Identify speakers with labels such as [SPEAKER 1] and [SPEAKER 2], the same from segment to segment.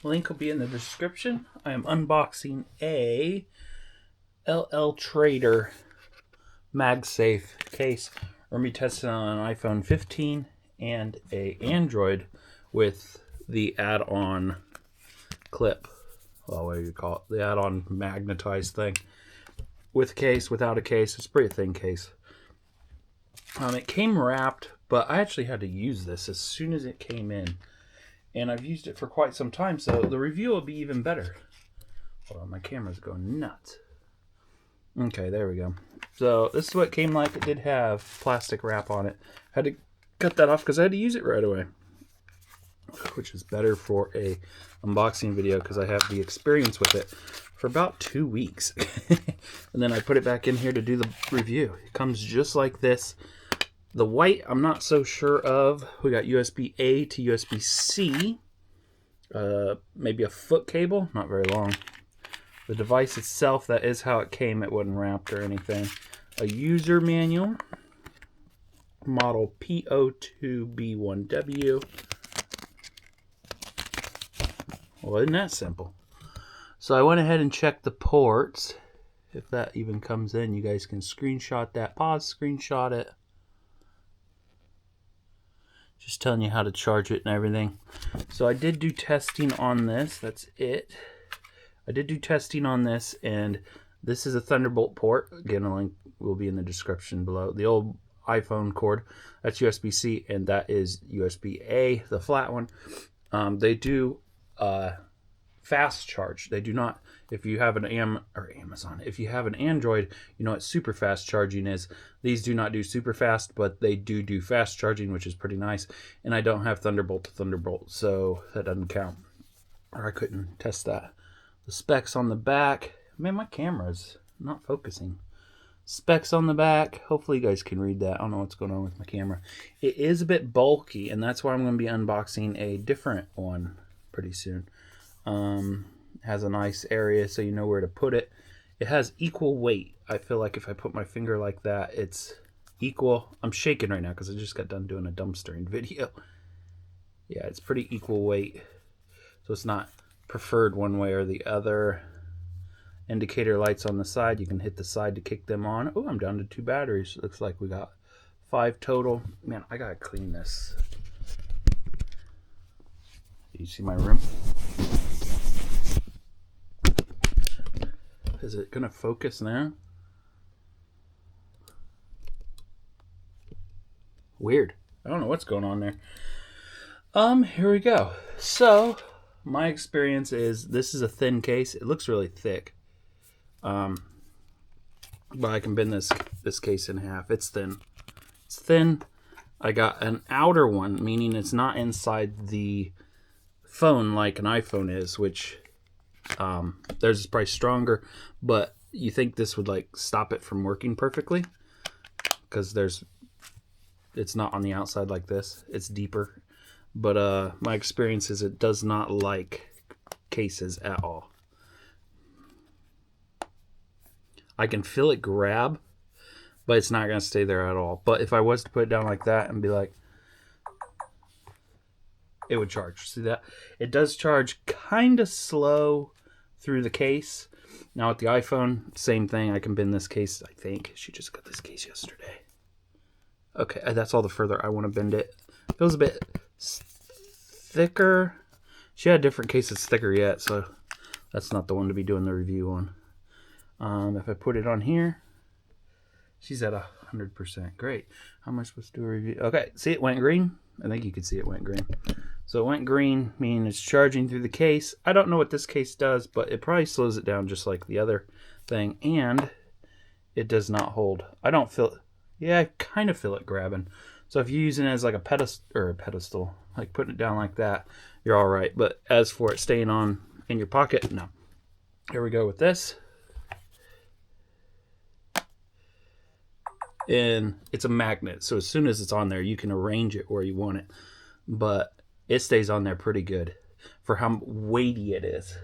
[SPEAKER 1] Link will be in the description. I am unboxing a LL Trader MagSafe case. We're going to be testing on an iPhone 15 and a Android with the add-on clip. Well, what do you call it? The add-on magnetized thing. With case, without a case. It's a pretty thin case. It came wrapped, but I actually had to use this as soon as it came in. And I've used it for quite some time, so the review will be even better. Hold on, my camera's going nuts. Okay, there we go. So this is what it came like. It did have plastic wrap on it. I had to cut that off because I had to use it right away, which is better for a unboxing video because I have the experience with it for about 2 weeks. And then I put it back in here to do the review. It comes just like this. The white, I'm not so sure of. We got USB-A to USB-C. Maybe a foot cable, not very long. The device itself, that is how it came. It wasn't wrapped or anything. A user manual, model P02B1W. Well, isn't that simple? So I went ahead and checked the ports. If that even comes in, you guys can screenshot that. Pause, screenshot it. Just telling you how to charge it and everything. So I did do testing on this. That's it. I did do testing on this, and this is a Thunderbolt port. Again, a link will be in the description below. The old iPhone cord, that's USB-C, and that is USB-A, the flat one. They do fast charge. They do not. If you have an Amazon, if you have an Android, you know what super fast charging is. These do not do super fast, but they do fast charging, which is pretty nice. And I don't have Thunderbolt to Thunderbolt, so that doesn't count. Or I couldn't test that. The specs on the back. Man, my camera's not focusing. Specs on the back. Hopefully you guys can read that. I don't know what's going on with my camera. It is a bit bulky, and that's why I'm going to be unboxing a different one pretty soon. Has a nice area so you know where to put it. It has equal weight. I feel like if I put my finger like that, it's equal. I'm shaking right now because I just got done doing a dumpstering video. Yeah, it's pretty equal weight. So it's not preferred one way or the other. Indicator lights on the side. You can hit the side to kick them on. Oh, I'm down to 2 batteries. Looks like we got 5 total. Man, I gotta clean this. Do you see my room? Is it gonna focus now? Weird. I don't know what's going on there. Here we go. So my experience is this is a thin case. It looks really thick. But I can bend this case in half. It's thin. It's thin. I got an outer one, meaning it's not inside the phone like an iPhone is, which theirs is probably stronger, but you think this would like stop it from working perfectly because it's not on the outside like this. It's deeper, but my experience is it does not like cases at all. I can feel it grab, but it's not going to stay there at all. But if I was to put it down like that and be like, it would charge. See that? It does charge kind of slow through the case. Now with the iPhone, same thing. I can bend this case, I think. She just got this case yesterday. Okay, that's all the further I want to bend it. Feels a bit thicker. She had different cases thicker yet, so that's not the one to be doing the review on. If I put it on here, she's at 100%. Great. How am I supposed to do a review? Okay, see it went green? I think you can see it went green. So it went green, meaning it's charging through the case. I don't know what this case does, but it probably slows it down just like the other thing. And it does not hold. I don't feel it. Yeah, I kind of feel it grabbing. So if you're using it as like a pedestal, like putting it down like that, you're all right. But as for it staying on in your pocket, no. Here we go with this. And it's a magnet, so as soon as it's on there, you can arrange it where you want it. But it stays on there pretty good for how weighty it is.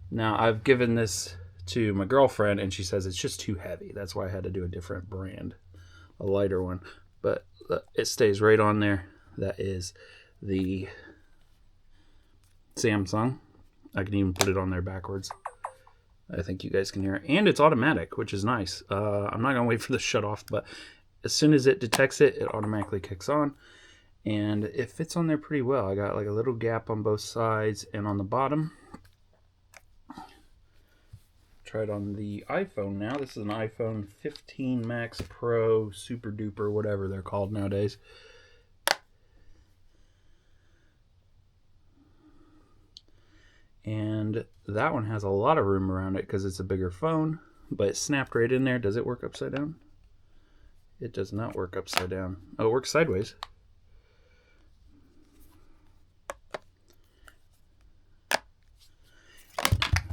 [SPEAKER 1] Now, I've given this to my girlfriend, and she says it's just too heavy. That's why I had to do a different brand, a lighter one. But it stays right on there. That is the Samsung. I can even put it on there backwards. I think you guys can hear it. And it's automatic, which is nice. I'm not going to wait for the shut off, but as soon as it detects it, it automatically kicks on. And it fits on there pretty well. I got like a little gap on both sides and on the bottom. Try it on the iPhone now. This is an iPhone 15 Max Pro, Super Duper, whatever they're called nowadays. And that one has a lot of room around it because it's a bigger phone, but it snapped right in there. Does it work upside down? It does not work upside down. Oh, it works sideways.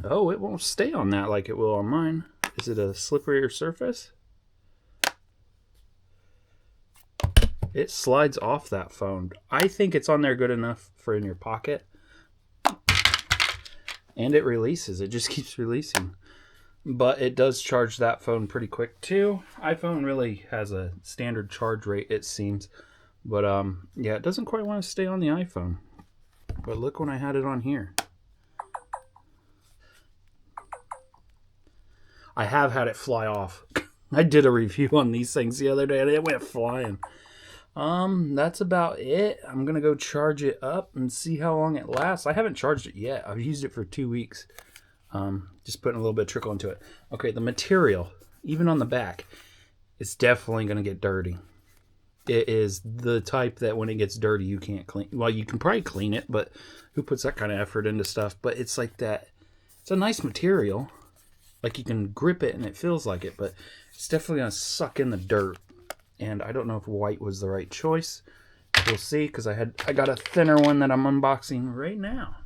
[SPEAKER 1] Oh, it won't stay on that like it will on mine. Is it a slipperier surface? It slides off that phone. I think it's on there good enough for in your pocket. And it releases. It just keeps releasing. But it does charge that phone pretty quick too. iPhone really has a standard charge rate, it seems. But yeah, it doesn't quite want to stay on the iPhone. But look when I had it on here. I have had it fly off. I did a review on these things the other day and it went flying. That's about it. I'm gonna go charge it up and see how long it lasts. I haven't charged it yet. I've used it for 2 weeks. Just putting a little bit of trickle into it. Okay, the material, even on the back, it's definitely gonna get dirty. It is the type that when it gets dirty, you can't clean. Well, you can probably clean it, but who puts that kind of effort into stuff? But it's like that. It's a nice material. Like you can grip it and it feels like it, but it's definitely gonna suck in the dirt. And I don't know if white was the right choice. We'll see, because I got a thinner one that I'm unboxing right now.